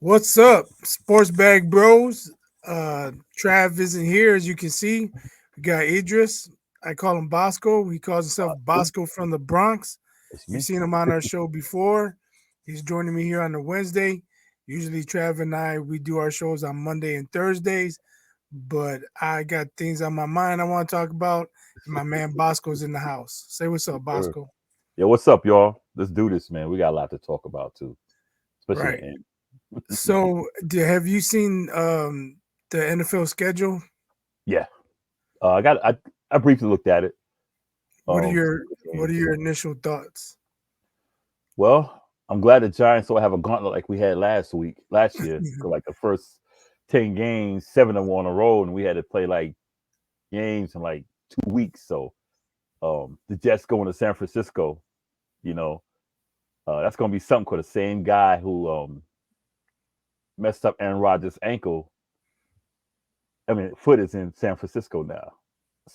What's up, Sports Bag Bros? Trav isn't here, as you can see. We got Idris. I call him Bosco. He calls himself Boscoe from the Bronx. It's You've me. seen him on our show before. He's joining me here on a Wednesday. Usually, Trav and I we do our shows on Monday and Thursdays, but I got things on my mind I want to talk about, and my man Bosco's in the house. Say what's up, Sure. Bosco. Yeah, what's up, y'all? Let's do this, man. We got a lot to talk about too, especially Right. the end. So, have you seen the NFL schedule? Yeah, I briefly looked at it. What are Some your good what are games. your initial thoughts? Well, I'm glad the Giants don't have a gauntlet like we had last year. 'Cause, like the first 10 games, 7 of them on a roll, and we had to play like games in like 2 weeks. So, the Jets going to San Francisco, you know, that's gonna be something. Cause the same guy who messed up Aaron Rodgers' ankle, foot is in San Francisco now.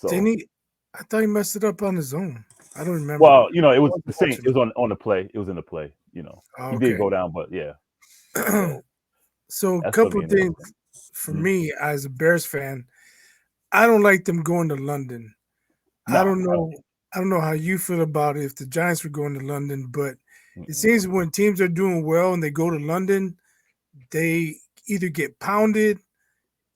Didn't So, he? I thought he messed it up on his own. I don't remember. well, it I was the wasn't same. watching It was on the play. It was in the play. it. He did Okay. go down, but yeah. So So, a that's gonna couple be of things interesting. for Mhm. me as a Bears fan. I don't like them going to London. I No, don't I don't. know. I don't know how you feel about it if the Giants were going to London, but it Mm-mm. seems when teams are doing well and they go to London, they either get pounded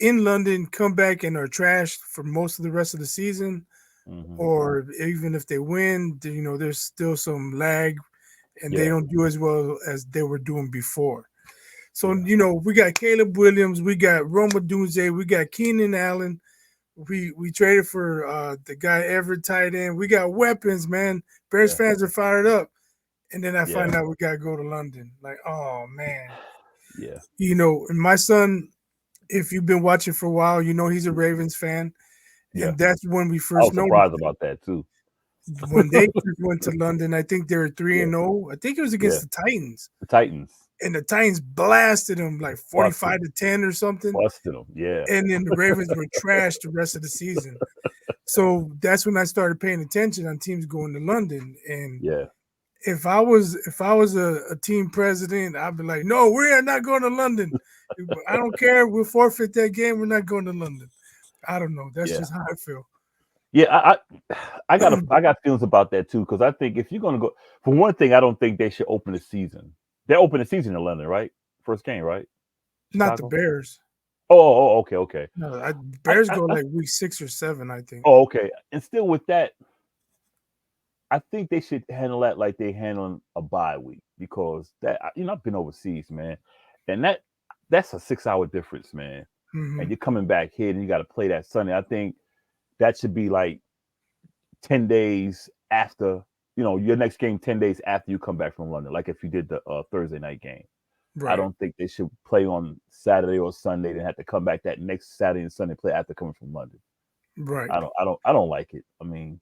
in London, come back and are trashed for most of the rest of the season, Hmm. or even if they win, there's still some lag and they Yeah, don't do as well as they were doing before. So, yeah, we got Caleb Williams, we got Roma Dunze, we got Keenan Allen. We traded for the guy Everett tight end. We got weapons, man. Bears yeah, fans are fired up. And then I yeah, find out we gotta go to London. Like, oh man. yeah, And my son, if you've been watching for a while, he's a Ravens fan. yeah. And that's when we I first was noticed surprised about that too. when they first went to London. I think they were 3 Yeah, and 0. I think it was yeah. against the Titans. The Titans And the Titans blasted them like busted 45 them, to 10 or something. busted them. Yeah, And then the Ravens were trashed the rest of the season. So that's when I started paying attention on teams going to London. And yeah, if I was a team president, I'd be like, no, we are not going to London. I don't care. We'll forfeit that game. We're not going to London. I don't know. That's yeah, just how I feel. yeah. I got feelings about that too because I think if you're gonna go, for one thing, I don't think they should open the season. They open the season in London, right? First game, right? Not the Chicago. Bears. Okay, okay. No, I, Bears I, go I like week 6 or 7, I think. Oh, okay. And still with that, I think they should handle that like they handling a bye week because I've been overseas, man, and that's a 6 hour difference, man. Hmm. And you're coming back here and you got to play that Sunday. I think that should be like 10 days after, your next game 10 days after you come back from London. Like if you did the Thursday night game, I Right, don't think they should play on Saturday or Sunday and have to come back that next Saturday and Sunday play after coming from London. right. I don't like it. I mean,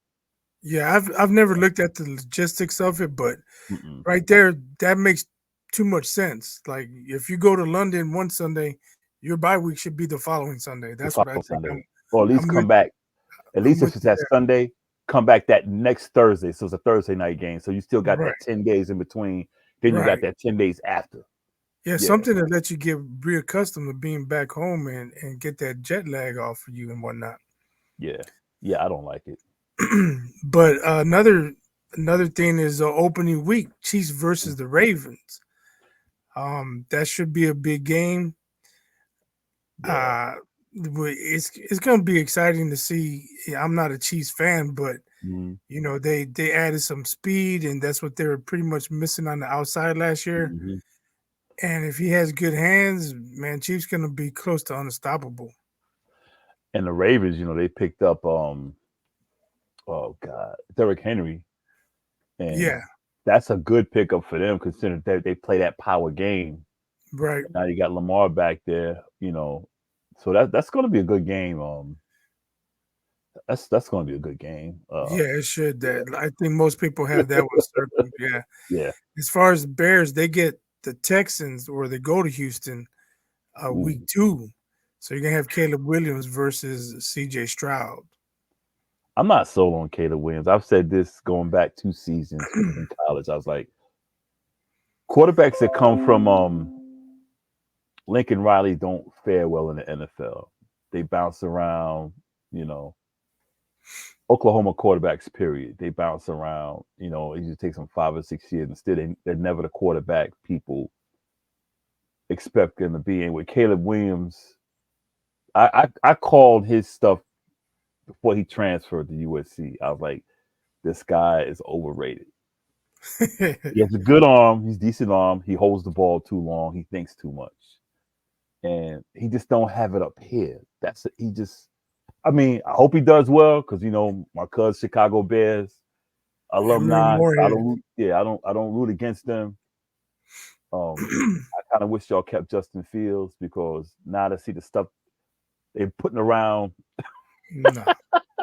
Yeah, I've never looked at the logistics of it, but mm-mm. right there, that makes too much sense. Like if you go to London one Sunday, your bye week should be the following Sunday. The That's what I following think. Sunday, or at least I'm with come back. At I'm least with if it's you that there. Sunday, come back that next Thursday. So it's a Thursday night game. So you still got Right, that 10 days in between. Then you got right. that 10 days after. Yeah, Yeah, something to let you get reaccustomed to being back home and get that jet lag off for you and whatnot. yeah, yeah. I don't like it. But another thing is opening week, Chiefs versus the Ravens. That should be a big game. Yeah, Uh, it's gonna be exciting to see. Yeah, I'm not a Chiefs fan, but mm-hmm. they added some speed, and that's what they were pretty much missing on the outside last year. Mm-hmm. And if he has good hands, man, Chiefs gonna be close to unstoppable. And the Ravens, they picked up oh god, Derrick Henry, and Yeah, that's a good pickup for them considering they play that power game. right. Now you got Lamar back there, so that's going to be a good game. That's going to be a good game. Yeah, it should. Yeah, That I think most people have that one circled. Yeah. yeah. As far as the Bears, they get the Texans or they go to Houston week Ooh. 2. So you're gonna have Caleb Williams versus CJ Stroud. I'm not sold on Caleb Williams. I've said this going back 2 seasons in college. I was like, quarterbacks that come from Lincoln Riley don't fare well in the NFL. They bounce around, you know. Oklahoma quarterbacks, period. They bounce around. It usually takes them 5 or 6 years. Instead, they're never the quarterback people expect them to be. And with Caleb Williams, I called his stuff before he transferred to USC. I was like, this guy is overrated. He has a good arm. He's decent arm. He holds the ball too long. He thinks too much, and he just don't have it up here. He just. I mean, I hope he does well because my cousin Chicago Bears And we're alumni. I Moorhead. don't. Yeah, I don't root against them. I kind of wish y'all kept Justin Fields because now to see the stuff they're putting around. No,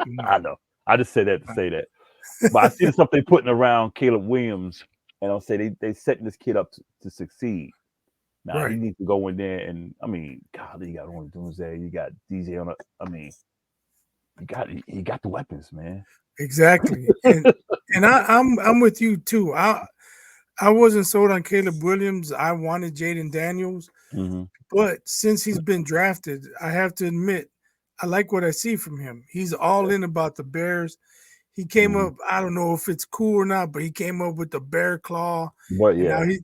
no, I know. I just said that to say that. But I see the stuff they putting around Caleb Williams, and I'll say they setting this kid up to succeed. Now he right. needs to go in there, and I mean, God, you got Ronnie Doomsday, you got DJ on. I mean, you got the weapons, man. Exactly. And I'm with you too. I wasn't sold on Caleb Williams. I wanted Jaden Daniels, Hmm. but since he's been drafted, I have to admit I like what I see from him. He's all in about the Bears. He came Hmm. up, I don't know if it's cool or not, but he came up with the bear claw, But and now yeah,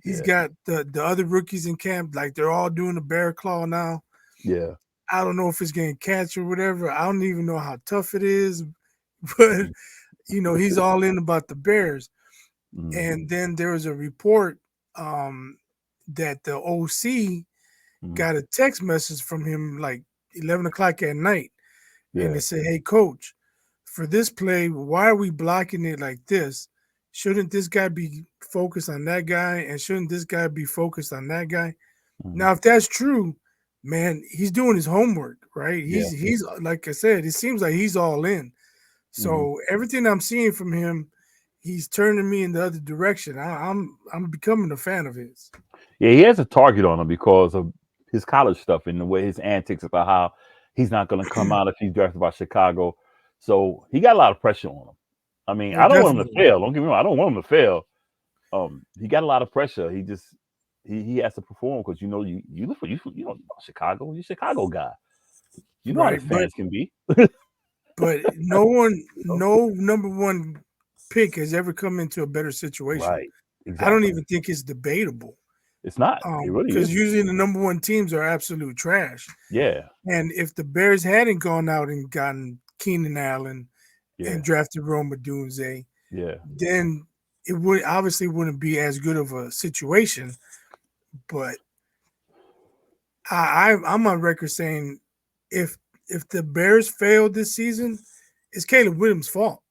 he's yeah, got the other rookies in camp, like they're all doing the bear claw now. yeah. I don't know if it's getting catch or whatever. I don't even know how tough it is, but he's all in about the Bears. Mm-hmm. And then there was a report um, that the OC Hmm. got a text message from him like 11 o'clock at night. And Yeah. it said, "Hey, coach, for this play, why are we blocking it like this? Shouldn't this guy be focused on that guy? And shouldn't this guy be focused on that guy?" Hmm. Now, if that's true, man, he's doing his homework, right? Yeah. He's like I said, it seems like he's all in. Hmm. So everything I'm seeing from him, he's turning me in the other direction. I'm becoming a fan of his. Yeah, he has a target on him because of his college stuff and the way his antics about how he's not going to come out if he's drafted by Chicago. So he got a lot of pressure on him. I mean, Oh, I don't want him to definitely. fail. Don't get me wrong. I don't want him to fail. He got a lot of pressure. He has to perform because you look for you know Chicago. You're a Chicago guy. You know how the Right. fans can be. But no number one pick has ever come into a better situation. Right. I don't Exactly. even think it's debatable. It's not. It really Because isn't. usually the number one teams are absolute trash. Yeah. And if the Bears hadn't gone out and gotten Keenan Allen and Yeah. drafted Roma Dunze, Yeah. then it would obviously wouldn't be as good of a situation. But I'm on record saying if the Bears failed this season, it's Caleb Williams' fault.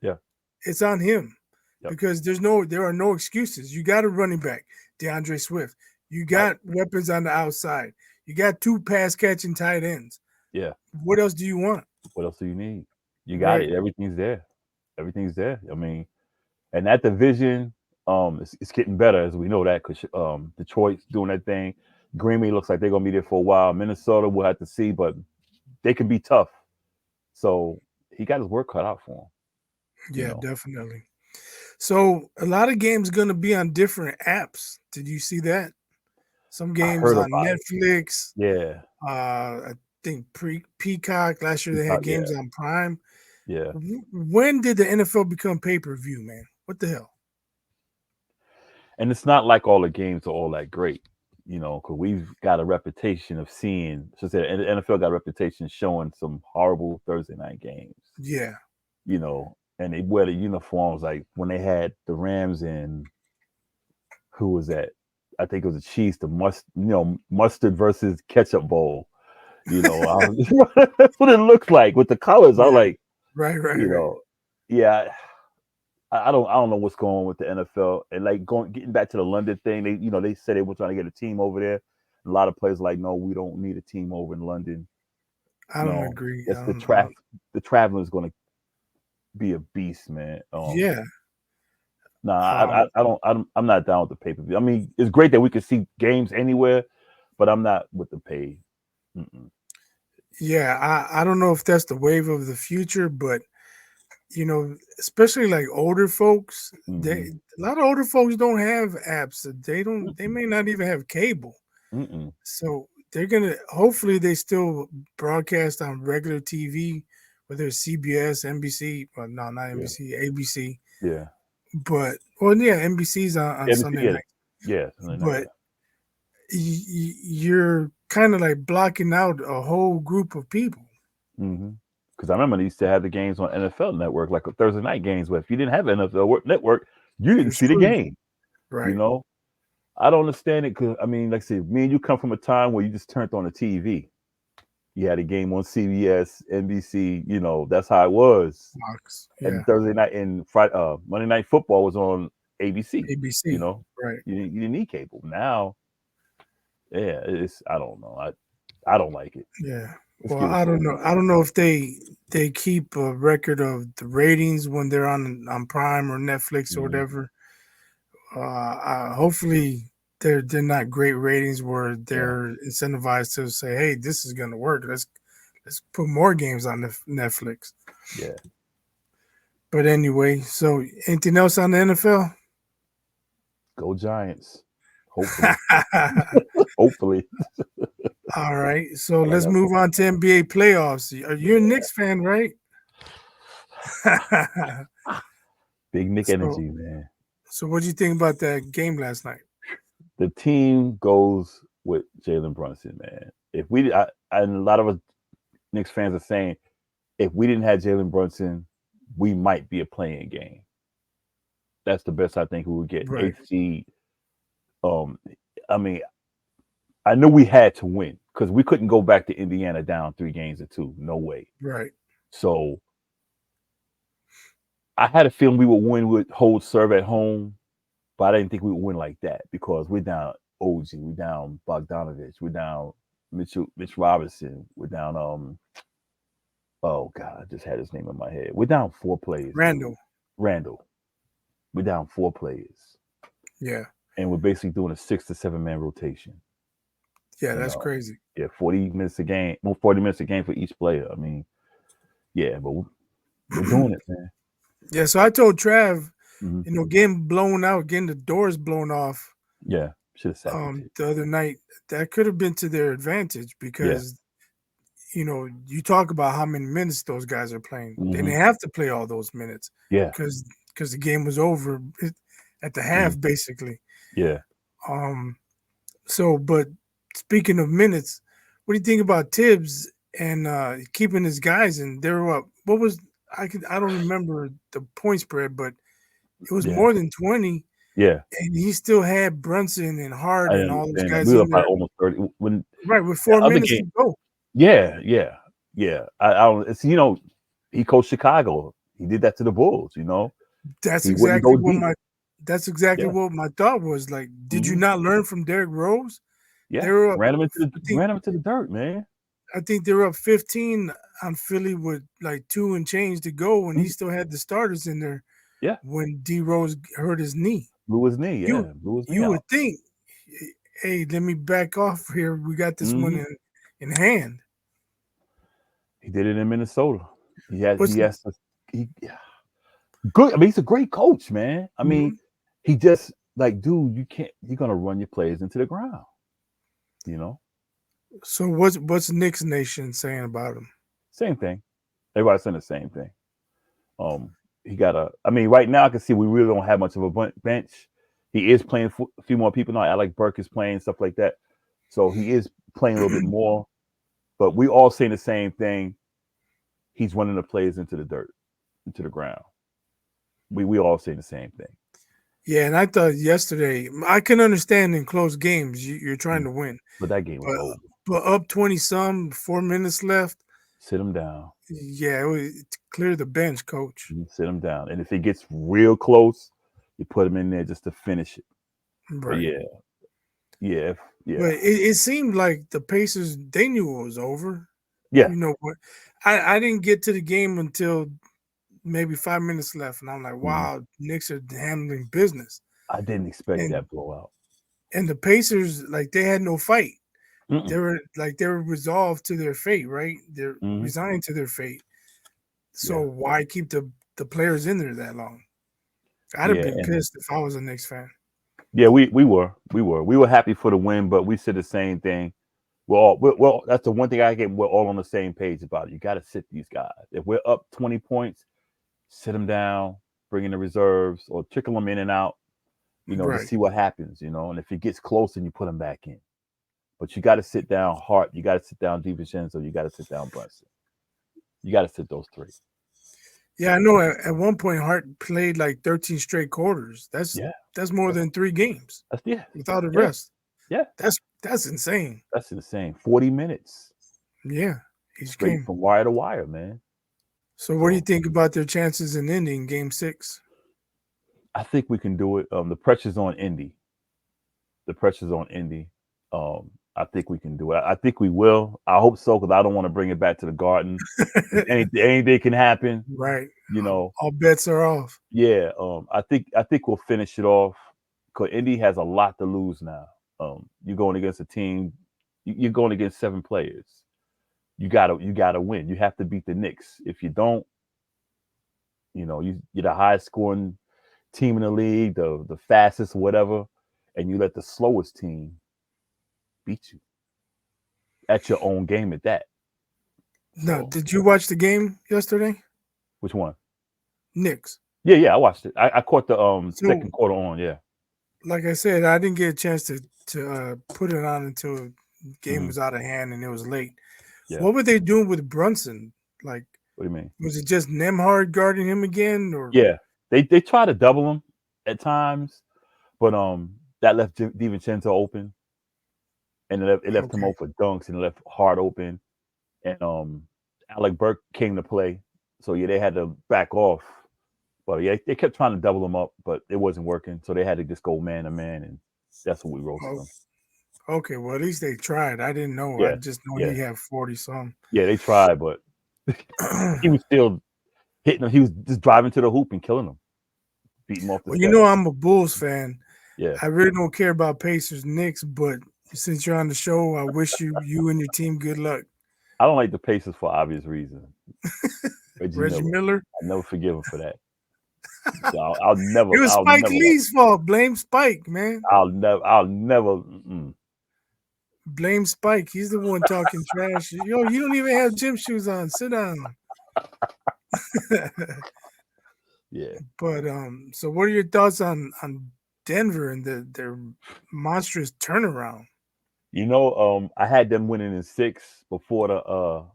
Yeah. It's on him Yep. because there are no excuses. You got a running back, DeAndre Swift. You Right. got weapons on the outside. You got two pass catching tight ends. Yeah. What else do you want? What else do you need? You got Right. it. Everything's there. Everything's there. I mean, and that division, it's getting better as we know that because Detroit's doing that thing. Green Bay looks like they're gonna be there for a while. Minnesota, we'll have to see, but they can be tough. So he got his work cut out for him. You Yeah, know, definitely. So a lot of games going to be on different apps. Did you see that? Some I games heard on about it. Netflix. Yeah. I think Peacock. Last year they had Yeah. games on Prime. Yeah. When did the NFL become pay per view, man? What the hell? And it's not like all the games are all that great. Because we've got a reputation of seeing. So say the NFL got a reputation showing some horrible Thursday night games. Yeah, And they wear the uniforms like when they had the Rams and who was that? I think it was the Chiefs, mustard versus ketchup bowl. That's what it looks like with the colors. I was yeah, like, right, right, you right. know, yeah, I don't know what's going on with the NFL and like getting back to the London thing. They said they were trying to get a team over there. A lot of players like, no, we don't need a team over in London. I don't No, agree. that's the traveling is going to be a beast, man. Yeah, Nah, um, I'm not down with the pay per view. I mean, it's great that we can see games anywhere, but I'm not with the pay. Mm-mm. yeah. I don't know if that's the wave of the future, but especially like older folks, Mm-hmm. a lot of older folks don't have apps. They don't. They Mm-mm. may not even have cable. Mm-mm. So they're gonna hopefully they still broadcast on regular TV, whether it's CBS, NBC, well no, not Yeah. NBC, ABC, Yeah. but well yeah, NBC's on NBC, Sunday yeah. night. Yeah. Something like But that. you're kind of like blocking out a whole group of people. Because I remember they used to have the games on NFL Network, like Thursday night games, where if you didn't have Network, you didn't You're see the screwed. game. You Right. know, I don't understand it because I mean, like I said, me and you come from a time where you just turned on the TV. You had a game on CBS, NBC. You know, that's how it was. Fox. And Yeah. Thursday night and Friday, Monday Night Football was on ABC. You ABC. know, Right. you didn't need cable. Now, yeah, it's I don't know. I don't like it. Yeah. Let's Well, get it I don't over know. with. I don't know if they keep a record of the ratings when they're on Prime or Netflix or Mm-hmm. whatever. Hopefully they're not great ratings where Yeah, they're incentivized to say, "Hey, this is gonna work. Let's put more games on Netflix." yeah. But anyway, so anything else on the NFL? Go Giants. Hopefully, hopefully. All right, so All I let's got. move on to NBA playoffs. You're a Yeah. Knicks fan, right? Big Nick so, energy, man. so what do you think about that game last night? The team goes with Jalen Brunson, man. If we, and a lot of us Knicks fans are saying, if we didn't have Jalen Brunson, we might be a playing game. That's the best I think we would get. Right, Eighth seed. Um, I mean, I knew we had to win because we couldn't go back to Indiana down 3 games to 2. No way. right, So I had a feeling we would win with hold serve at home, but I didn't think we would win like that because we're down OG, we're down Bogdanovich, we're down Mitch Robinson, we're down oh god, I just had his name in my head. We're down 4 players, dude. Randall. Randall. We're down 4 players. Yeah, And we're basically doing a 6 to 7 man rotation. yeah, And that's crazy. yeah, 40 minutes a game, well, 40 minutes a game for each player. I mean, yeah, but we're doing it, man. Yeah, so I told Trav, Hmm. getting blown out, getting the doors blown off Yeah, should have sat the tape. the other night, that could have been to their advantage Yeah. because you talk about how many minutes those guys are playing. They Hmm. didn't have to play all those minutes Yeah. because the game was over at the Hmm. half, basically. Yeah. Um, but speaking of minutes, what do you think about Tibbs and keeping his guys in? They were up. What was I don't remember the point spread, but it was Yeah. more than 20, Yeah. and he still had Brunson and Hart I and all those understand that. guys We were in up by there, almost 30 when right, with the 4 minutes to go. yeah, yeah, yeah. I don't. It's, he coached Chicago. He did that to the Bulls. That's He wouldn't exactly go what deep. my that's exactly Yeah. what my thought was. Like, did you Hmm. not learn from Derrick Rose? They Yeah. were up. I think Ran him into the dirt, man. I think they were up 15 on Philly with like two and change to go, and he Mhm. still had the starters in there Yeah. when D Rose hurt his knee. Blew his knee. You Yeah. Blew his knee you out. would think, hey, let me back off here. We got this one Hmm. in hand. He did it in Minnesota. What's He has to he good. I mean, he's a great coach, man. I mean, mhm. he just like, dude, you can't. You're gonna run your players into the ground. You know, So what's Knicks Nation saying about him? same thing. Everybody's saying the same thing. Um, he got a. I mean, right now I can see we really don't have much of a bench. He is playing a few more people now. Alec Burke is playing stuff like that, so he is playing a little bit more. But we all saying the same thing. He's running the players into the dirt, into the ground. We all saying the same thing. Yeah, and I thought yesterday I can understand in close games you're trying Mm. to win, But that game was but over. up 20 some, 4 minutes left. Sit him down. Yeah, clear the bench, coach. You sit him down, and if it gets real close, you put him in there just to finish it. But Right. yeah, yeah, But yeah, it seemed like the Pacers they knew it was over. yeah. You know what? I didn't get to the game until maybe 5 minutes left, and I'm like, Mhm. wow, Knicks are handling business. I didn't expect And that blowout. and the Pacers, like they had no fight. Mm-mm. They were resolved to their fate, right? They're Hmm. resigned to their fate. So Yeah, why keep the players in there that long? I'd have yeah, been and pissed if I was a Knicks fan. Yeah, we were happy for the win, but we said the same thing. Well, that's the one thing I get. We're all on the same page about it. You got to sit these guys. If we're up 20 points, sit them down, bring in the reserves, or trickle them in and out. To Right. see what happens. And if it gets close, then you put them back in. But you got to sit down Hart. You got to sit down DiVincenzo. You got to sit down Brunson. You got to sit those three. Yeah, I know. At one point, Hart played like 13 straight quarters. Yeah, That's more that's than 3 games that's yeah, without a yeah, rest. yeah. That's insane. That's insane. 40 minutes Yeah, each straight game. from wire to wire, man. So, what do you So think about their chances in ending Game 6? I think we can do it. The pressure's on Indy. The pressure's on Indy. I think we can do it. I think we will. I hope so because I don't want to bring it back to the Garden. Anything can happen, Right. you know. All bets are off. Yeah. I think we'll finish it off because Indy has a lot to lose now. You're going against a team. You're going against 7 players. You gotta win. You have to beat the Knicks. If you don't, you're the highest scoring team in the league, the fastest, whatever, and you let the slowest team beat you at your own game at that. Now, So did you watch the game yesterday? which one? Knicks. Yeah, I watched it. I caught the So, second quarter on. Yeah. like I said, I didn't get a chance to put it on until the game Hmm. was out of hand and it was late. Yeah. What were they doing with Brunson? Like, What do you mean? was it just Nemhard guarding him again, or Yeah, they try to double him at times, but that left DiVincenzo open, and it left him okay? open for dunks, and it left Hart open, and Alec Burke came to play, so yeah, they had to back off. But yeah, they kept trying to double him up, but it wasn't working, so they had to just go man to man, and that's what we roasted Oh, them. okay. Well, at least they tried. I didn't know. I Yeah, just know yeah, he had 40 some. yeah. They tried, but he was still hitting them. He was just driving to the hoop and killing them, beating him off the Well, step. I'm a Bulls fan. Yeah, I really don't care about Pacers, Knicks, but since you're on the show, I wish you and your team good luck. I don't like the Pacers for obvious reasons. Reggie Reggie Miller. Miller. I never forgive him for that. So I'll never, It was I'll Spike never like. Lee's fault. Blame Spike, man. I'll never. Blame Spike. He's the one talking trash. Yo, you don't even have gym shoes on. Sit down. Yeah, But so what are your thoughts on Denver and their monstrous turnaround? I had them winning in 6 before the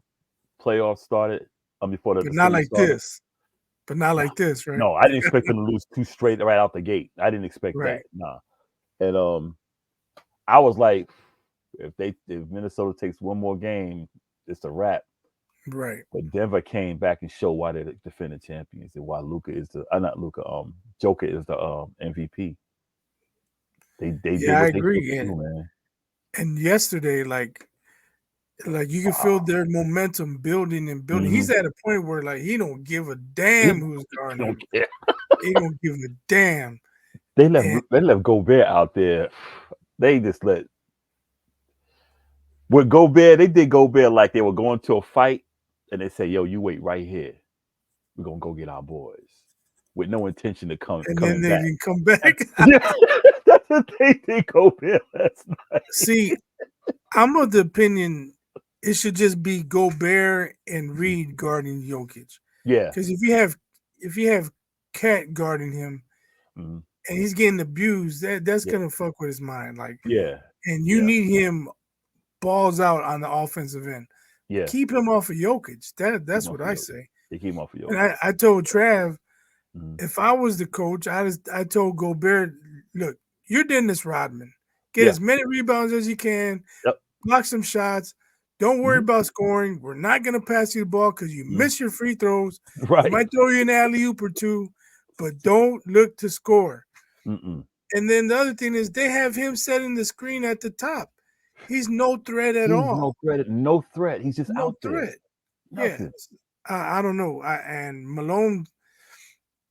playoffs started. Before the But not season like started. this. But not like this, right? No, I didn't expect them to lose 2 straight right out the gate. I didn't expect Right. that. Nah, and I was like, if Minnesota takes one more game, it's a wrap. Right. But Denver came back and showed why they're the defending champions and why Luca is not Luca. Joker is the MVP. They did Yeah, I what they supposed agree. to do, man. And yesterday, like you can feel their momentum building and building. Hmm. He's at a point where like he don't give a He damn who's guarding don't him. care. He don't give a damn. They left And they left Gobert out there. They just let with Gobert. They did Gobert like they were going to a fight, and they said, "Yo, you wait right here. We're gonna go get our boys," with no intention of and then coming they back. didn't come back. Yeah, that's what they did Gobert last night. See, I'm of the opinion it should just be Gobert and Reed guarding Jokic. Yeah, Because if you have Cat guarding him mhm, and he's getting abused, that's yeah, gonna fuck with his mind. Like, yeah, and you yeah, need him balls out on the offensive end. yeah. Keep him off of Jokic. Keep That's him off what of I Jokic. say. They keep him off of And Jokic. I told Trav, Mhm. if I was the coach, I told Gobert, look, you're Dennis Rodman. Get Yeah. as many rebounds as you can, Yep. block some shots. Don't worry Mhm, about scoring. We're not gonna pass you the ball because you mhm. miss your free throws. We Right. might throw you an alley oop or two, but don't look to score. Mm-mm. And then the other thing is they have him setting the screen at the top. He's no threat at He's all. no threat. No threat. He's just No out there. threat. Yeah. Nothing. I don't know. And Malone,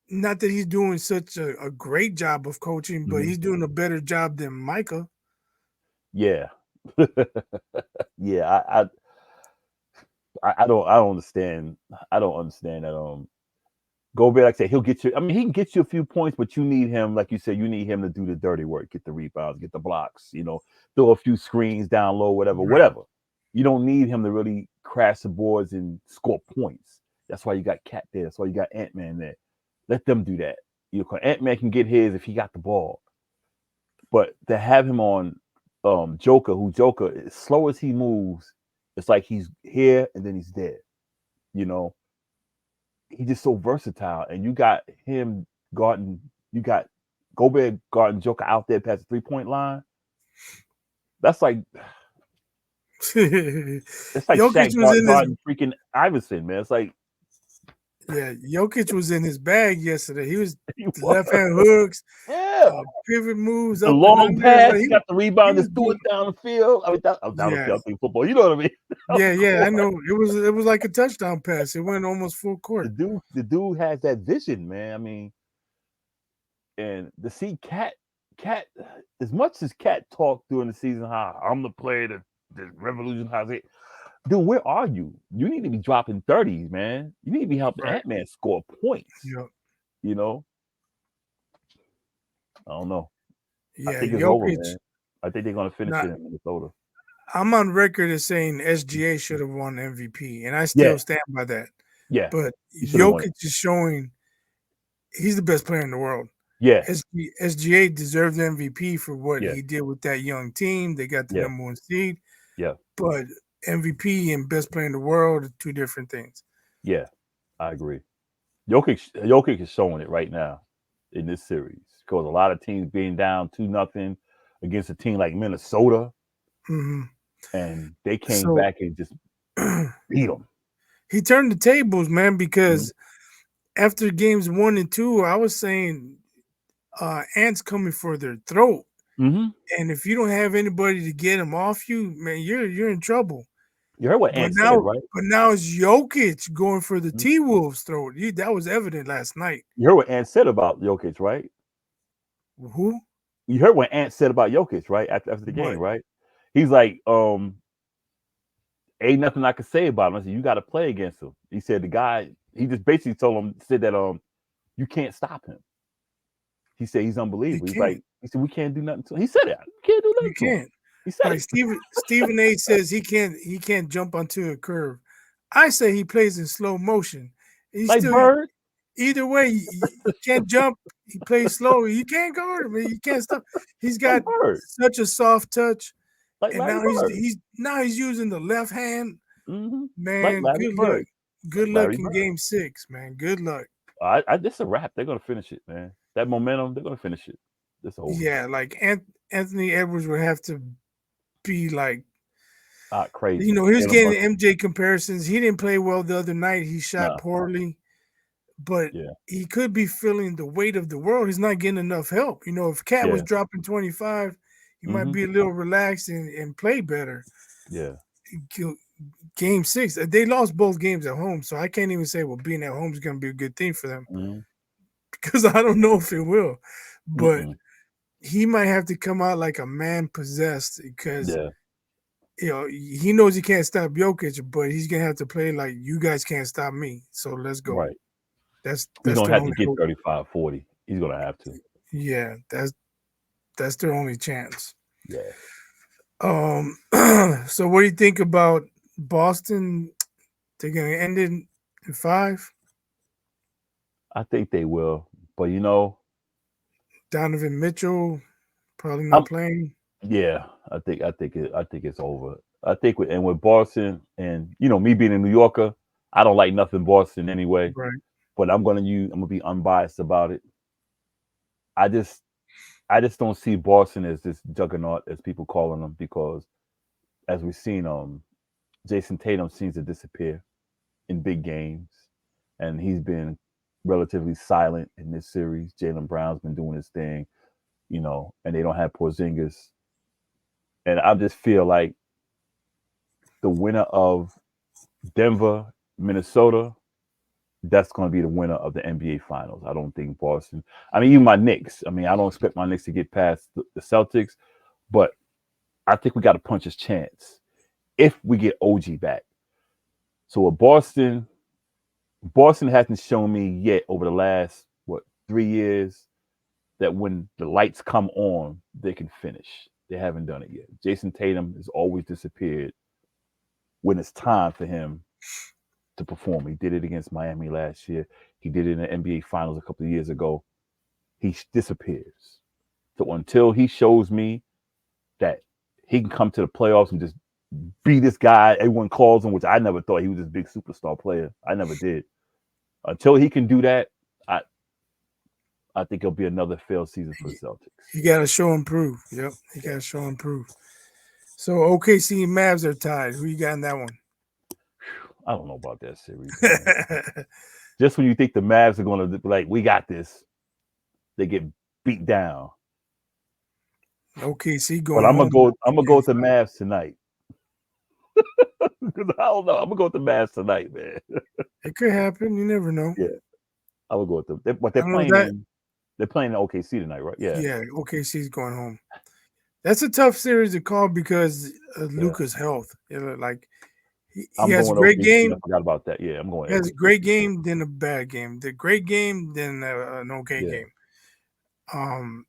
not that he's doing such a great job of coaching, but Mhm. he's doing a better job than Micah. Yeah. Yeah. I don't understand. I don't understand that. Gobert, like I said, he'll get you. I mean, he can get you a few points, but you need him, like you said, you need him to do the dirty work, get the rebounds, get the blocks, throw a few screens down low, whatever, Right. whatever. You don't need him to really crash the boards and score points. That's why you got Cat there. That's why you got Ant-Man there. Let them do that. Ant-Man can get his if he got the ball. But to have him on Joker, as slow as he moves, it's like he's here and then he's there. You know, he's just so versatile. And you got him guarding, you got Gobert guarding Joker out there past the 3-point line. That's like Jokic Shaq was in his guarding freaking Iverson, man. It's like Jokic was in his bag yesterday. He was he left hand was. hooks, Yeah. pivot moves The up and long under. pass, Like he got the rebound, was just threw doing, it down the field. I mean, down the yeah, field, I think football. You know what I mean? yeah. I know it was like a touchdown pass. It went almost full court. The dude has that vision, man. I mean, and to see Cat, as much as Cat talked during the season, how I'm the player that revolutionized it. Dude, where are you? You need to be dropping 30s, man. You need to be helping Right. Ant-Man score points. Yeah. You know? I don't know. I Yeah. think it's over, Jokic. man. I think they're gonna finish Not, it in Minnesota. I'm on record as saying SGA should have won MVP, and I Yeah, still stand by that. yeah. But You should have won it. Jokic is showing he's the best player in the world. Yeah, SGA deserves MVP for what yeah, he did with that young team. They got the yeah, number 1 seed, yeah, but MVP and best player in the world are two different things. yeah. I agree. Jokic is showing it right now in this series because a lot of teams being down 2-0 against a team like Minnesota, Mm-hmm. and they came So back and just beat them. he turned the tables, man, Mm-hmm. because after games 1 and 2, I was saying Ant's coming for their throat. Mm-hmm. And if you don't have anybody to get him off you, man, you're in trouble. You heard what But Ant said, now, right? but now it's Jokic going for the Mhm. T-Wolves' throat. That was evident last night. You heard what Ant said about Jokic, right? Who? You heard what Ant said about Jokic, right? After the game, What? right? He's like, ain't nothing I could say about him. I said, you got to play against him. He said the guy, he just basically said that you can't stop him. He said he's You unbelievable. He's can't. like, he said we can't do nothing to him. He said that. You can't do You nothing to him. can't. He said Like it. Stephen A says he can't jump onto a curve. I say he plays in slow motion. He's Like still Bird, either way. He can't jump. He plays slow. You can't guard him. You can't stop. He's like got Bird, such a soft touch, like and Larry now Bird. he's using the left hand. Mm-hmm. Like Man, Larry good luck. Bird. Good Like luck Larry in Bird. Game 6, man. Good luck. This is a wrap. They're gonna finish it, man. That momentum, they're gonna finish it. It's over. Yeah, like Anthony Edwards would have to be like, Crazy. he was Jalen getting Brunson. MJ comparisons. He didn't play well the other night. He shot Nah. poorly, but Yeah. he could be feeling the weight of the world. He's not getting enough help. If Cat was Yeah. dropping 25, he might Mm-hmm. be a little relaxed and play better. Yeah. Game 6, they lost both games at home, so I can't even say, well, being at home is going to be a good thing for them Mm-hmm. because I don't know if it will. But Mm-mm. he might have to come out like a man possessed because Yeah. he knows he can't stop Jokic, but he's gonna have to play like you guys can't stop me. So let's go. Right. That's He's gonna their have to only get hope. 35, 40. He's gonna have to. Yeah, that's their only chance. Yeah. So what do you think about Boston? They're gonna end it in 5. I think they will. But Donovan Mitchell probably I'm not playing. yeah, I think it's over. I think with Boston and me being a New Yorker, I don't like nothing Boston anyway. Right. But I'm gonna be unbiased about it. I just don't see Boston as this juggernaut as people calling them because as we've seen, Jason Tatum seems to disappear in big games, and he's been relatively silent in this series. Jaylen Brown's been doing his thing, and they don't have Porzingis, and I just feel like the winner of Denver, Minnesota, that's going to be the winner of the NBA Finals. I don't think Boston. I mean, even my Knicks. I mean, I don't expect my Knicks to get past the Celtics, but I think we got to punch his chance if we get OG back. So with Boston, Boston hasn't shown me yet over the last 3 years that when the lights come on, they can finish. They haven't done it yet. Jason Tatum has always disappeared when it's time for him to perform. He did it against Miami last year. He did it in the NBA Finals a couple of years ago. He disappears. So until he shows me that he can come to the playoffs and just be this guy everyone calls him, which I never thought he was this big superstar player. I never did. Until he can do that, I think it'll be another failed season for the Celtics. He got to show and prove. Yep, he got to show and prove. So OKC and Mavs are tied. Who you got in that one? I don't know about that series. Just when you think the Mavs are going to be like, we got this, they get beat down. OKC going. But I'm gonna go with the Mavs tonight. Because I don't know. I'm gonna go with the Mavs tonight, man. It could happen. You never know. Yeah, I would go with them. But they're playing in OKC tonight, right? Yeah. Yeah, OKC's going home. That's a tough series to call because of Luka's health. Like he has a great game. I forgot about that. Yeah, I'm going. He has a great game, then a bad game. The great game, then an okay game.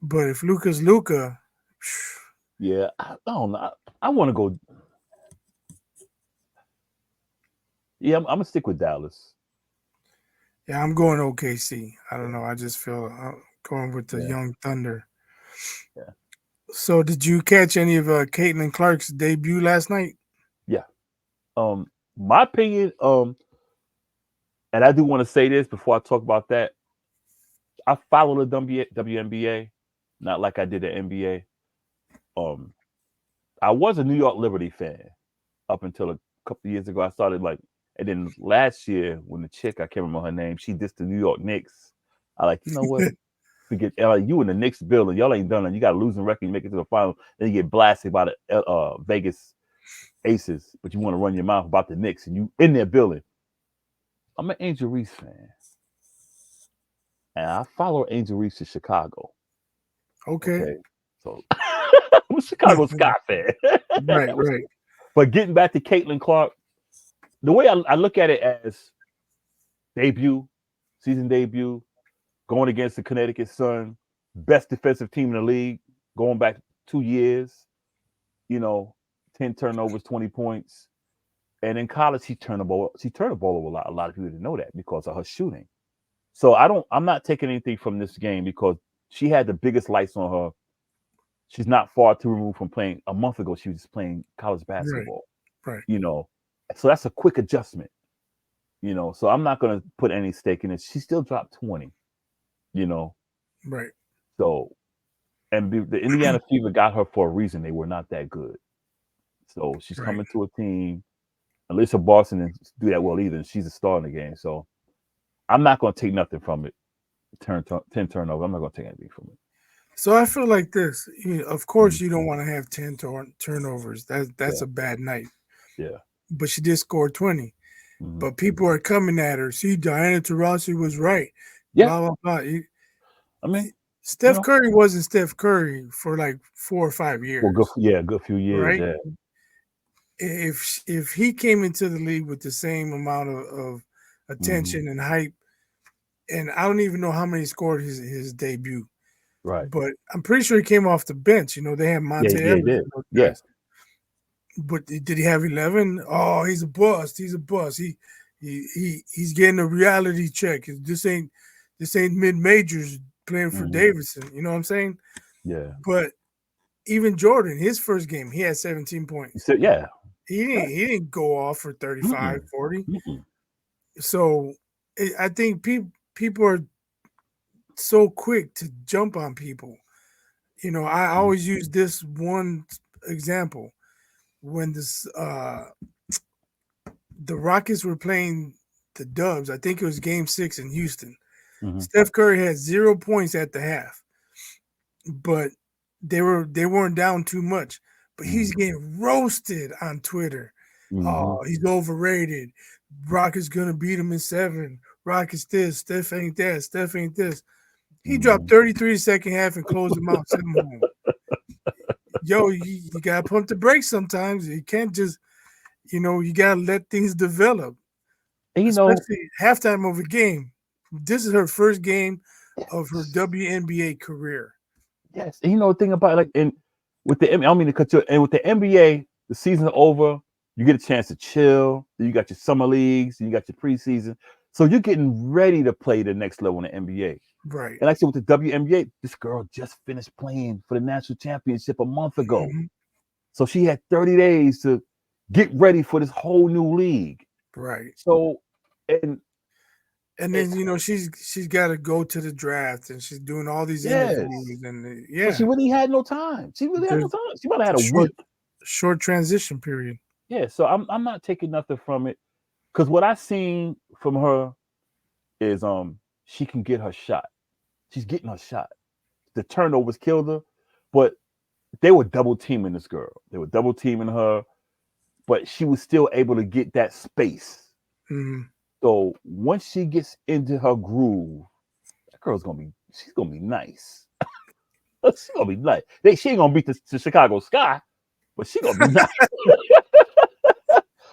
But if Luka's Luka, yeah, I don't know. I want to go. Yeah, I'm gonna stick with Dallas. Yeah, I'm going OKC. I don't know. I just feel I'm going with the Young Thunder. Yeah. So, did you catch any of Caitlin Clark's debut last night? Yeah. My opinion. And I do want to say this before I talk about that. I follow the WNBA, not like I did the NBA. I was a New York Liberty fan up until a couple of years ago. I started and then last year when the chick, I can't remember her name, she dissed the New York Knicks. I like, you know what? Forget you in the Knicks building. Y'all ain't done it. You got a losing record. You make it to the final. Then you get blasted by the Vegas Aces, but you want to run your mouth about the Knicks and you in their building. I'm an Angel Reese fan. And I follow Angel Reese to Chicago. Okay. So I'm a Chicago Sky fan. Right. But getting back to Caitlin Clark, the way I look at it as season debut, going against the Connecticut Sun, best defensive team in the league, going back 2 years, 10 turnovers, 20 points. And in college, she turned the ball over a lot. A lot of people didn't know that because of her shooting. So I'm not taking anything from this game because she had the biggest lights on her. She's not far too removed from playing. A month ago, she was playing college basketball. Right. So that's a quick adjustment. So I'm not going to put any stake in it. She still dropped 20. Right. So, and the Indiana Fever got her for a reason. They were not that good. So she's coming to a team. Alyssa Boston didn't do that well either. She's a star in the game. So I'm not going to take nothing from it. 10 turnovers. I'm not going to take anything from it. So I feel like this. Of course, you don't want to have 10 turnovers. That's a bad night. Yeah. But she did score 20. Mm-hmm. But people are coming at her. See, Diana Taurasi was right. Yeah. Blah, blah, blah. I mean, Steph Curry wasn't Steph Curry for like 4 or 5 years. Well, good few years. Right? Yeah. If he came into the league with the same amount of attention and hype, and I don't even know how many scored his debut. Right. But I'm pretty sure he came off the bench. They had Monte Ellis. Yes. But did he have 11? Oh, he's a bust. He's a bust. He's getting a reality check. This ain't mid-majors playing for Davidson. You know what I'm saying? Yeah. But even Jordan, his first game, he had 17 points. So, yeah. He didn't go off for 35, 40. So I think people are so quick to jump on people. I always use this one example. When the Rockets were playing the Dubs, I think it was Game 6 in Houston. Steph Curry had 0 points at the half, but they weren't down too much. But he's getting roasted on Twitter. Oh, he's overrated. Rockets gonna beat him in 7. Rockets this. Steph ain't that. Steph ain't this. He dropped 33 second half and closed him out. Sent him home. Yo, you gotta pump the brakes sometimes. You can't just, you gotta let things develop. And especially halftime of a game. This is her first game of her yes, WNBA career. yes. And the thing about like and with the I don't mean to cut you. And with the NBA, the season's over. You get a chance to chill. Then you got your summer leagues. You got your preseason. So you're getting ready to play the next level in the NBA. Right. And like I said, with the WNBA, this girl just finished playing for the national championship a month ago. Mhm. So she had 30 days to get ready for this whole new league. Right. So, and And it, then she's got to go to the draft, and she's doing all these yes. interviews, and So she yeah, really had no time. She really had no there's time. She might have a had a short week. transition period. Yeah. So I'm not taking nothing from it. Because what I seen from her is she can get her shot. She's getting her shot. The turnovers killed her, but they were double teaming this girl. They were double teaming her, but she was still able to get that space. Mhm. So once she gets into her groove, that girl's gonna be she's gonna be nice. She's gonna be nice. She ain't gonna beat the Chicago Sky, but she gonna be nice.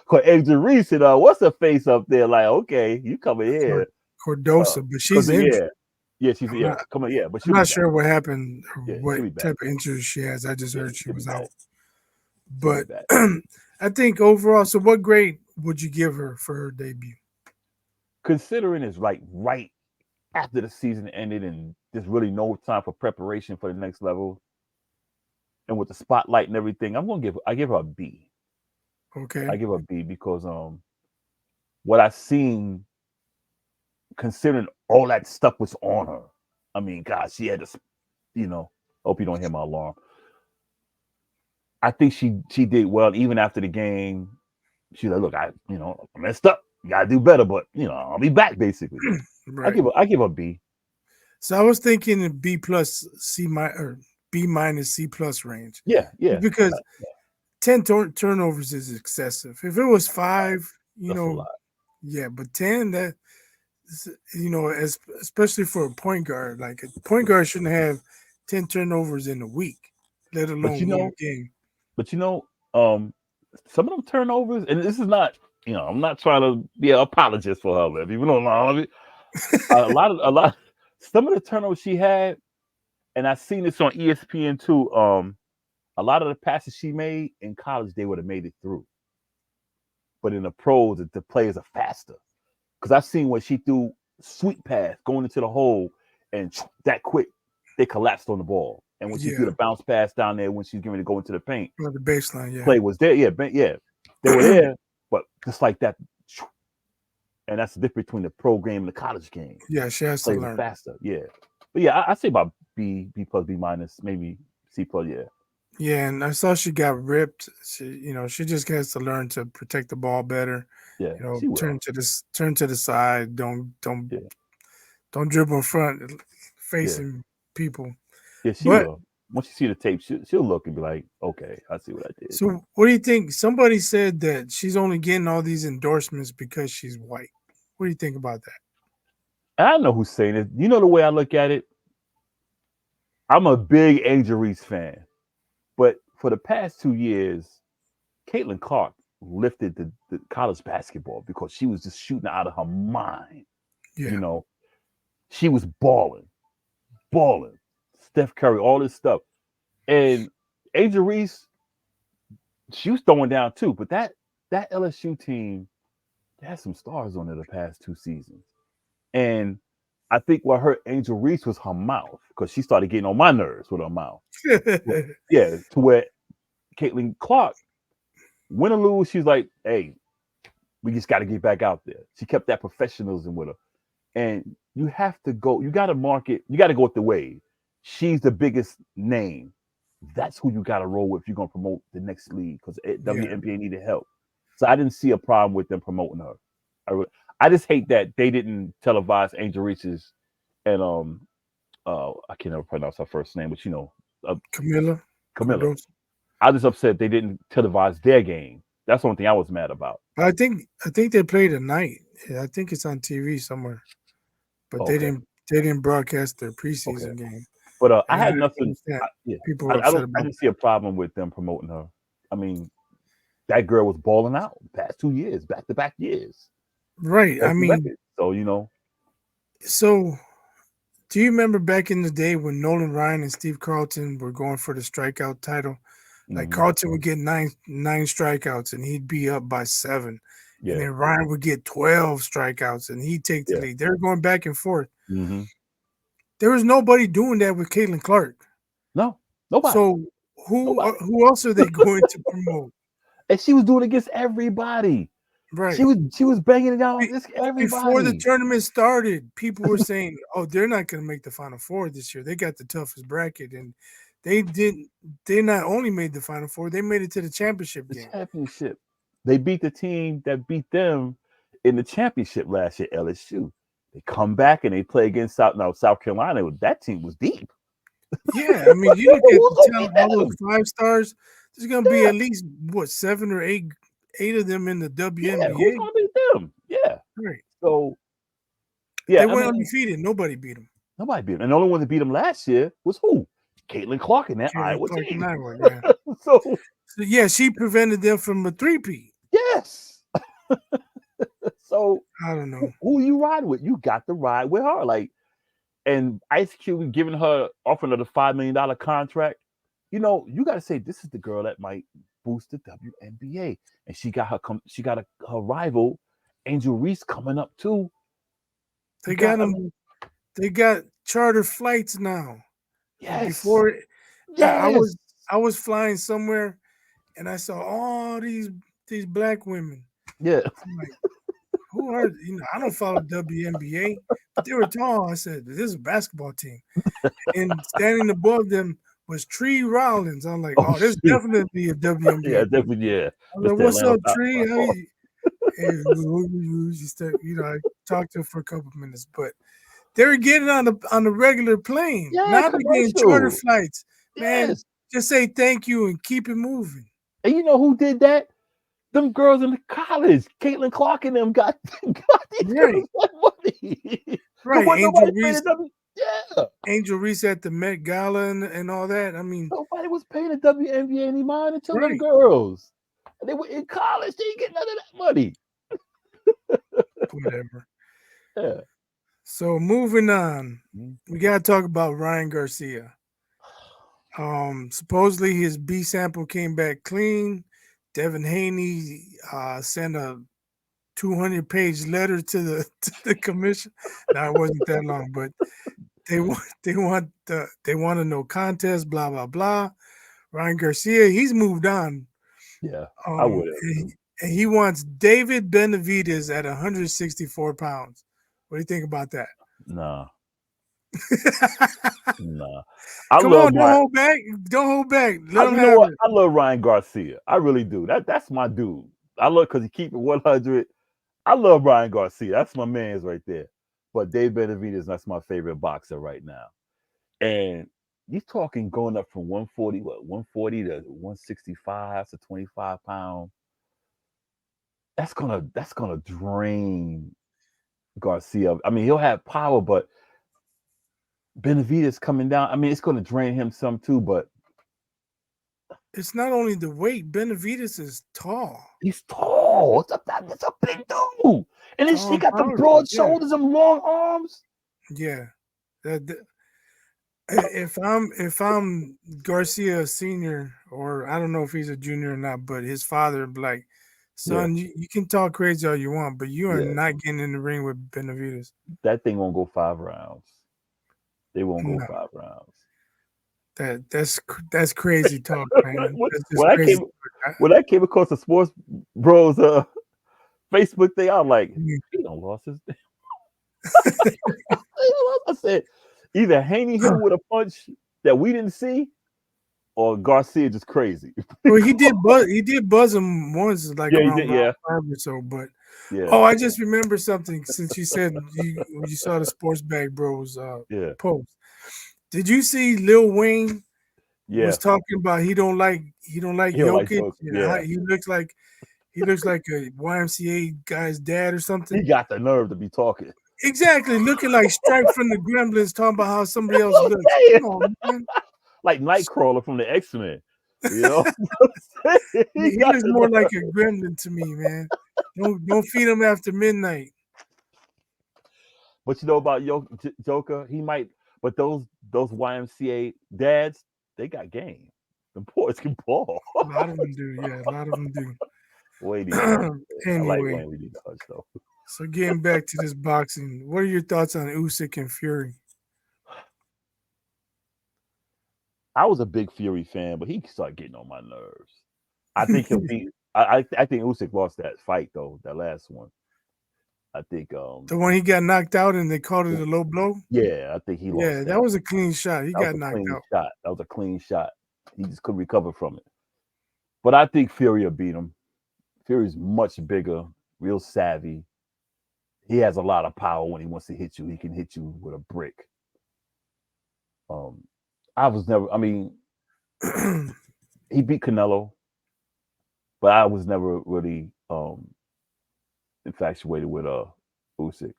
Cause Angel Reese and what's her face up there? Like, okay, you coming here. Cordosa, but Cause she's injured. yeah, she's I'm not, come on, yeah, but I'm she'll be not back. sure what happened or Yeah, what she'll be back. type of injury she has. I just Yeah, heard she she'll be was back. out. She'll be But back. I think overall, so what grade would you give her for her debut? Considering it's like right after the season ended and there's really no time for preparation for the next level, and with the spotlight and everything, I give her a B. I Okay. give her a B because what I seen, considering all that stuff was on her. I mean, God, she had to, you know. Hope you don't hear my alarm. I think she did well even after the game. She's like, look, I messed up. You gotta do better, but I'll be back. Basically, Right. I give her a B. So I was thinking B plus C minus or B minus C plus range Yeah, yeah, because 10 turnovers is excessive. If it was five, that's a lot. yeah, but 10 that especially for a point guard, like a point guard shouldn't have 10 turnovers in a week, let But alone one game. but um, some of them turnovers, and this is not, I'm not trying to be an apologist for her. If people don't know all of it, a lot, some of the turnovers she had, and I seen this on ESPN too. A lot of the passes she made in college, they would have made it through, but in the pros, the players are faster. Because I've seen when she threw sweet pass going into the hole, and that quick, they collapsed on the ball. And when she threw Yeah, the bounce pass down there when she's getting ready to go into the paint, or the baseline. Yeah, play was there. Yeah, yeah, they were there, but just like that, and that's the difference between the pro game and the college game. yeah, she has to Players are learn. faster. Yeah, but yeah, I say about B plus, B minus, maybe C plus. Yeah, Yeah, and I saw she got ripped. She just has to learn to protect the ball better. yeah, she will. Turn to the side. Yeah, Don't dribble in front, yeah, facing people. yeah, she But will. Once you see the tape, she'll look and be like, okay, I see what I did. so, what do you think? Somebody said that she's only getting all these endorsements because she's white. What do you think about that? I know who's saying it. You know the way I look at it. I'm a big Angel Reese fan, but for the past 2 years, Caitlin Clark lifted the college basketball because she was just shooting out of her mind. You Yeah, know, she was balling. Steph Curry, all this stuff. And Angel Reese, she was throwing down too. But that LSU team, they had some stars on it the past 2 seasons. And I think what hurt Angel Reese was her mouth because she started getting on my nerves with her mouth. Well, yeah, to where Caitlin Clark, win or lose, she's like, hey, we just got to get back out there. She kept that professionalism with her. And you got to market, you got to go with the wave. She's the biggest name. That's who you got to roll with if you're going to promote the next league because yeah, WNBA needed help. So I didn't see a problem with them promoting her. I just hate that they didn't televise Angel Reese's and I can't ever pronounce her first name, but uh, Camilla Camilla. Cordosa. I was upset they didn't televise their game. That's the only thing I was mad about. I think they played tonight. Yeah, I think it's on TV somewhere, but Okay, they didn't broadcast their okay. preseason game, But I and I had nothing. understand Yeah, people were I upset don't. I about didn't see a problem with them promoting her. I mean, that girl was balling out the past 2 years, back to back years. Right. I That's the mean, record. So. so do you remember back in the day when Nolan Ryan and Steve Carlton were going for the strikeout title? Like Hmm. Carlton would get nine strikeouts and he'd be up by 7. And Yeah. then Ryan would get 12 strikeouts and he'd take the Yeah. lead. They were going back and forth. Hmm. There was nobody doing that with Caitlin Clark. No, nobody. So Nobody. who else are they going to promote? And she was doing it against everybody. She Right. was she was banging it down Be- against Before the everybody. tournament started, people were saying, "Oh, they're not going to make the Final Four this year. They got the toughest bracket," and they didn't. They not only made the Final Four, they made it to the championship The game. championship. They beat the team that beat them in the championship last year, LSU. They come back and they play against South Carolina. That team was deep. Yeah, I mean, you look at Who's the gonna talent, beat all those them? 5 stars. There's going to be Yeah, at least what 7 or 8 of them in the yeah. Who's WNBA. gonna beat them? Yeah. Right? So They yeah, I went mean, undefeated. Nobody beat them. nobody beat them. And the only one that beat them last year was who? Caitlin Clark in that Caitlin Iowa Clark and team. Iowa. Yeah. So So yeah, she prevented them from a three-peat. yes. So I don't know. who you ride with? You got to ride with her. Like, and Ice Cube giving her offering her the $5 million contract. You got to say this is the girl that might boost the WNBA, and she got her rival, Angel Reese, coming up too. You They got, got I them. mean, They got charter flights now. yes, Before I yes, was flying somewhere and I saw all these black women. yeah, I'm like, who are I don't follow WNBA, but they were tall. I said, this is a basketball team. And standing above them was Tree Rollins. I'm like, oh oh, this is shoot, definitely a WNBA yeah, player. definitely, yeah, I was like, Mr. what's Atlanta up, Tree? How Basketball. you? And I talked to her for a couple of minutes, but they were getting on the regular plane. Yeah, Now they're getting charter commercial, flights. Man, yes. just say thank you and keep it moving. And you know who did that? Them girls in the college, Caitlin Clark and them got these Right, girls that money. There right. wasn't nobody paying the W. Yeah, Angel Reese at the Met Gala and all that. I mean, nobody was paying the WNBA any mind until them right, girls. And they were in college. They didn't get none of that money. whatever. Yeah. So moving on, Mhm. we gotta talk about Ryan Garcia. Supposedly his B sample came back clean. Devin Haney sent a 200-page letter to the to the commission. Now it wasn't that long, but they want a no contest. Blah blah blah. Ryan Garcia, he's moved on. Yeah, I Um, would have and too. he, and he wants David Benavides at 164 pounds. What do you think about that? Nah, nah. I Come love on, don't my. hold back. Don't hold back. Let him You know have what? it. I love Ryan Garcia. I really do. That's my dude. I love because he keep it 100. I love Ryan Garcia. That's my man's right there. But Dave Benavidez, that's my favorite boxer right now. And you're talking going up from 140, 140 to 165 to 25 pounds. That's gonna drain Garcia. I mean, he'll have power, but Benavidez coming down. I mean, it's gonna drain him some too. But It's not only the weight. Benavides is tall, he's tall. It's a big dude, and tall he and got the powerful. broad Yeah, shoulders and long arms. yeah. That, if I'm Garcia Senior, or I don't know if he's a junior or not, but his father would be like, Yeah, son, you can talk crazy all you want, but you are yeah. not getting in the ring with Benavides. That thing won't go 5 rounds. They won't go No, 5 rounds. that's crazy talk, man. when, That's just when I crazy came talk. when I came across the Sports Bros Facebook thing, I'm like, I- he don't lost his. I said, either Haney hit him with a punch that we didn't see, or Garcia just crazy. Well, he did buzz him once, like Yeah, he around did. round Yeah, 5 or so. But yeah, oh, I just remember something since you said you saw the Sports Bag Bros yeah, post. Did you see Lil Wayne was yeah. talking about he don't like He don't like Jokic joke. and how Yeah, he looks like a YMCA guy's dad or he something? got the nerve to be talking. Exactly, looking like Stripe from the Gremlins, talking about how somebody That's else what looks. I'm saying. Come on, man. Like Nightcrawler from the X-Men. You know, he He got looks the more nerve. like a gremlin to me, man. Don't feed him after midnight. But you know about Joker, he might. But those YMCA dads, they got game. The boys can ball. A lot of them do. Yeah, a lot of them do. Wayne need to hush. I like Anyway, Wayne. We need to hush though. so getting back to this boxing, what are your thoughts on Usyk and Fury? I was a big Fury fan, but he started getting on my nerves. I think he'll be. I think Usyk lost that fight though. That last one. I think. The one he got knocked out and they called it a low blow. Yeah, I think he Yeah, lost that that. was a clean shot. He That was got a knocked clean out. shot. That was a clean shot. He just couldn't recover from it. But I think Fury will beat him. Fury's much bigger, real savvy. He has a lot of power when he wants to hit you. He can hit you with a brick. Um, I was never. I mean, he beat Canelo, but I was never really infatuated with Usyk.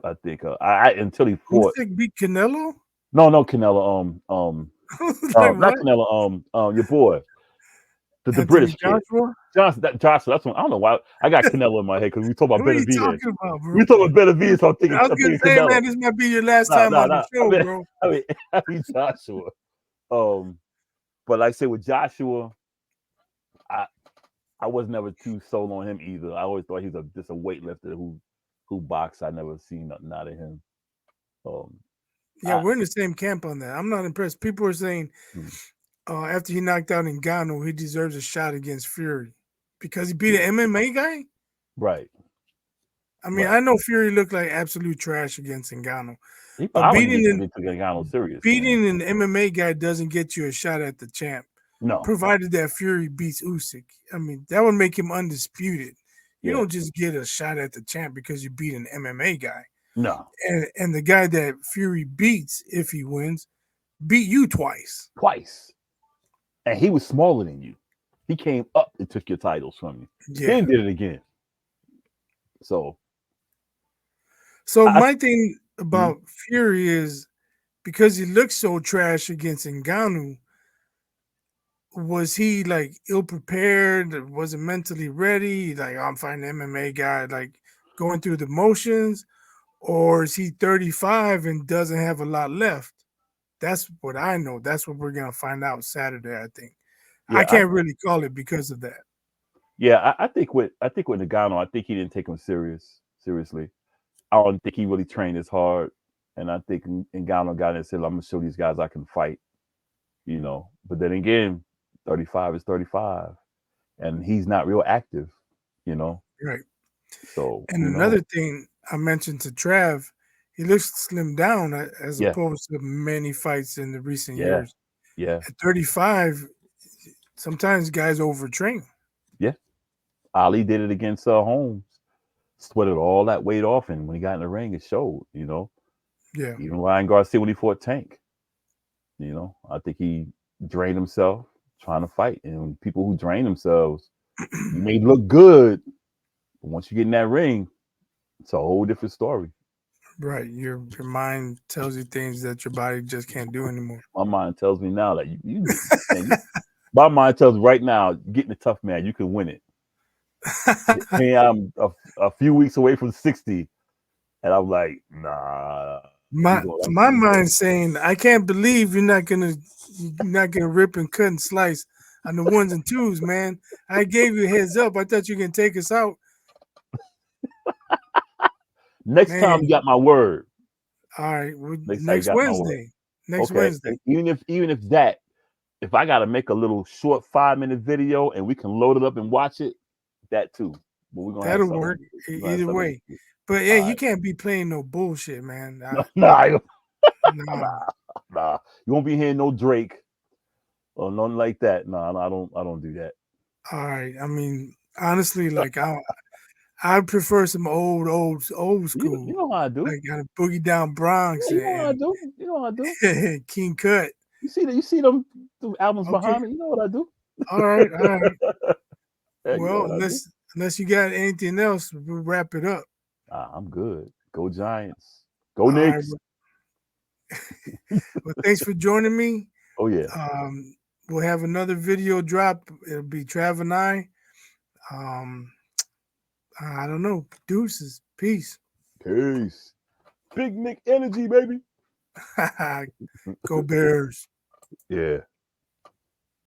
I think I until he fought. Usyk beat Canelo. No, Canelo. Like Not what? Canelo. Your boy, the Anthony British kid. Joshua? Johnson. That's one. I don't know why I got Canelo in my head because we talk about What are you Benavidez. talking about, We bro? talk about Benavidez. So I was I'm gonna thinking say, Canelo. man, this might be your last No, time no, on the no. show, bro. I mean Joshua. Um, but like I say with Joshua, I I was never too sold on him either. I always thought he was just a weightlifter who boxed. I never seen nothing out of him. Um, Yeah, I we're in the same camp on that. I'm not impressed. People are saying mm, after he knocked out Ngannou, he deserves a shot against Fury because he beat yeah, an MMA guy. right, I mean, right. I know Fury looked like absolute trash against Ngannou, but I don't even think they took Ngannou serious, man. beating an MMA guy doesn't get you a shot at the champ, No, provided that Fury beats Usyk. I mean, that would make him undisputed. You yeah, don't just get a shot at the champ because you beat an MMA guy. no, And the guy that Fury beats, if he wins, beat you twice. twice. And he was smaller than you. He came up and took your titles from you. Yeah. Then did it again. So So I my thing mm, about Fury is because he looks so trash against Ngannou, was he like ill prepared? Wasn't mentally ready? Like, I'm fighting an MMA guy, like going through the motions, or is he 35 and doesn't have a lot left? That's what I know. That's what we're gonna find out Saturday. I think. I yeah, I, can't really call it because of that. yeah, I think with Nagano, I think he didn't take him seriously. I don't think he really trained as hard. And I think Ngannou got in and said, I'm gonna show these guys I can fight, you know. But then again, 35 is 35. And he's not real active, you know. Right. So And who knows? another thing I mentioned to Trav, he looks slimmed down as Yeah, opposed to many fights in the recent yeah, years. yeah, At 35, sometimes guys overtrain. yeah. Ali did it against Holmes. Sweated all that weight off, and when he got in the ring, it showed. You know, Yeah, even Ryan Garcia when he fought Tank. You know, I think he drained himself trying to fight, and when people who drain themselves, you may look good, but once you get in that ring, it's a whole different story. right. Your mind tells you things that your body just can't do anymore. My mind tells me now that man, my mind tells me right now, getting a tough man, you can win it. Hey, I'm a few weeks away from 60, and I'm like, nah, my my mind saying I can't believe you're not gonna rip and cut and slice on the ones and twos, man. I gave you a heads up. I thought you can take us out, next time you man. got my word. All right, Next time you next got my word. Wednesday. Next Okay. Wednesday. And if I gotta make a little short 5 minute video and we can load it up and watch it, that too. But we're gonna have That'll something. work We're gonna have either something. way. But yeah, All you right. can't be playing no bullshit, man. Nah, Nah. nah. You won't be hearing no Drake or nothing like that. Nah, I don't do that. All right. I mean, honestly, like I prefer some old You school, know how I do. like kind of Boogie Down Bronx Yeah, you know how I and, do. You know how I do. King Cut. You see them albums Okay. behind me. You know what I do. All right. All right. Yeah, you know Well, what I do. unless you got anything else, we'll wrap it up. I'm good. Go Giants. Go All right. Knicks. Well, thanks for joining me. Oh yeah. Um, we'll have another video drop. It'll be Trav and I. Um, I don't know. Deuces. Peace. Peace. Big Nick energy, baby. Go Bears. Yeah.